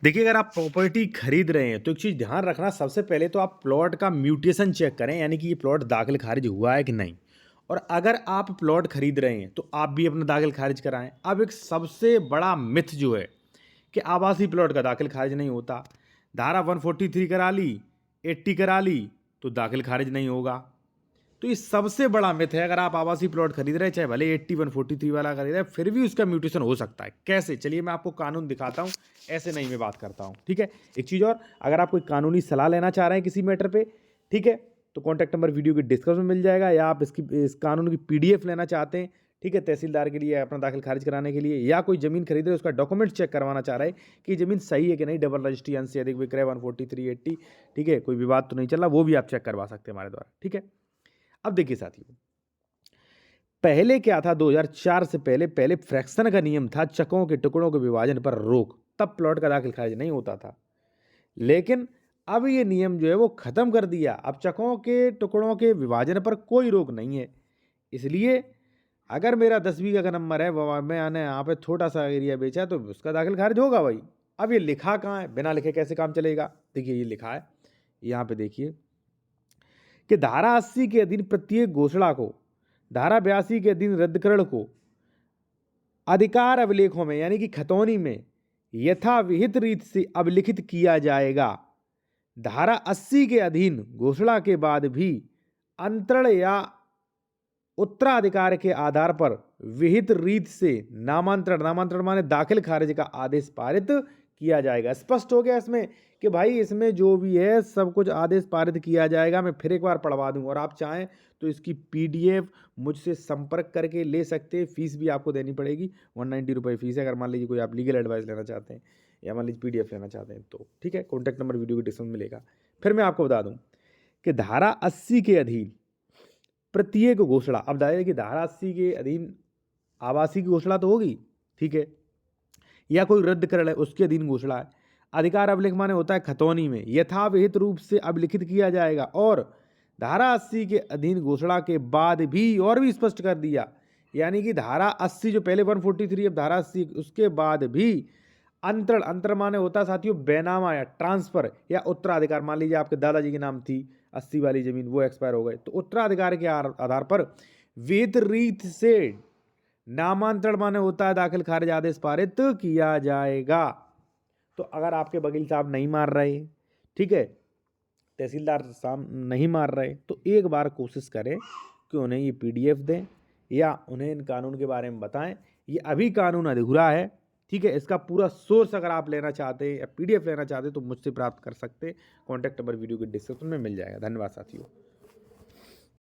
देखिए, अगर आप प्रॉपर्टी खरीद रहे हैं तो एक चीज़ ध्यान रखना, सबसे पहले तो आप प्लॉट का म्यूटेशन चेक करें, यानी कि ये प्लॉट दाखिल खारिज हुआ है कि नहीं। और अगर आप प्लॉट खरीद रहे हैं तो आप भी अपना दाखिल खारिज कराएं। अब एक सबसे बड़ा मिथ जो है कि आवासीय प्लॉट का दाखिल खारिज नहीं होता। धारा 143 करा ली, 80 करा ली तो दाखिल खारिज नहीं होगा। तो ये सबसे बड़ा मिथ है। अगर आप आवासीय प्लॉट खरीद रहे हैं, चाहे भले 8143 वाला खरीद रहे हैं, फिर भी उसका म्यूटेशन हो सकता है। कैसे? चलिए मैं आपको कानून दिखाता हूँ, ऐसे नहीं मैं बात करता हूँ। ठीक है। एक चीज़ और, अगर आप कोई कानूनी सलाह लेना चाह रहे हैं किसी मैटर पे, ठीक है, तो कॉन्टैक्ट नंबर वीडियो के डिस्क्रिप्शन में मिल जाएगा, या आप इस कानून की PDF लेना चाहते हैं, ठीक है, तहसीलदार के लिए अपना दाखिल खारिज कराने के लिए, या कोई ज़मीन खरीद रहे हैं उसका डॉक्यूमेंट चेक करवाना चाह रहे हैं कि ज़मीन सही है कि नहीं, डबल रजिस्ट्री, अंश से अधिक विक्रय 143/80, ठीक है, कोई विवाद तो नहीं चल रहा, वो भी आप चेक करवा सकते हैं हमारे द्वारा। ठीक है। अब देखिए साथियों, पहले क्या था, 2004 से पहले पहले फ्रैक्शन का नियम था, चकों के टुकड़ों के विभाजन पर रोक, तब प्लॉट का दाखिल खारिज नहीं होता था। लेकिन अब ये नियम जो है वो खत्म कर दिया। अब चकों के टुकड़ों के विभाजन पर कोई रोक नहीं है। इसलिए अगर मेरा 10 बीघा का नंबर है, मैंने यहाँ पे छोटा सा एरिया बेचा, तो उसका दाखिल खारिज होगा भाई। अब ये लिखा कहाँ है? बिना लिखे कैसे काम चलेगा? देखिए ये लिखा है, यहाँ पे देखिए कि धारा 80 के अधीन प्रत्येक घोषणा को, धारा 82 के अधीन रद्दकरण को अधिकार अभिलेखों में, यानी कि खतौनी में यथाविहित रीत से अभिलिखित किया जाएगा। धारा 80 के अधीन घोषणा के बाद भी अंतरण या उत्तराधिकार के आधार पर विहित रीत से नामांतरण, नामांतरण माने दाखिल खारिज का आदेश पारित किया जाएगा। स्पष्ट हो गया इसमें कि भाई इसमें जो भी है सब कुछ आदेश पारित किया जाएगा। मैं फिर एक बार पढ़वा दूंगा, और आप चाहें तो इसकी PDF मुझसे संपर्क करके ले सकते हैं। फीस भी आपको देनी पड़ेगी, 190 रुपये फीस है। अगर मान लीजिए कोई आप लीगल एडवाइस लेना चाहते हैं, या मान लीजिए PDF लेना चाहते हैं तो ठीक है, कॉन्टैक्ट नंबर वीडियो के डिस्क्रिप्शन में मिलेगा। फिर मैं आपको बता दूं कि धारा 80 के अधीन प्रत्येक घोषणा, अब दायरे की धारा 80 के अधीन आवासीय की घोषणा तो होगी, ठीक है, या कोई रद्द कर ले उसके अधीन घोषणा है। अधिकार अभिलेख माने होता है खतौनी में यथाविहित रूप से अभिलिखित किया जाएगा। और धारा 80 के अधीन घोषणा के बाद भी, और भी स्पष्ट कर दिया, यानी कि धारा 80 जो पहले 143, अब धारा 80, उसके बाद भी अंतरण, अंतर माने होता है साथियों बैनामा या ट्रांसफर या उत्तराधिकार। मान लीजिए आपके दादाजी के नाम थी 80 वाली जमीन, वो एक्सपायर हो गए, तो उत्तराधिकार के आधार पर विहित रीत से नामांतरण माने होता है दाखिल खारिज आदेश पारित किया जाएगा। तो अगर आपके वकील साहब नहीं मार रहे, ठीक है, तहसीलदार साहब नहीं मार रहे, तो एक बार कोशिश करें कि उन्हें ये PDF दें, या उन्हें इन कानून के बारे में बताएं। ये अभी कानून अधूरा है, ठीक है। इसका पूरा सोर्स अगर आप लेना चाहते हैं या PDF लेना चाहते हैं तो मुझसे प्राप्त कर सकते हैं। कॉन्टैक्ट नंबर वीडियो के डिस्क्रिप्शन में मिल जाएगा। धन्यवाद साथियों।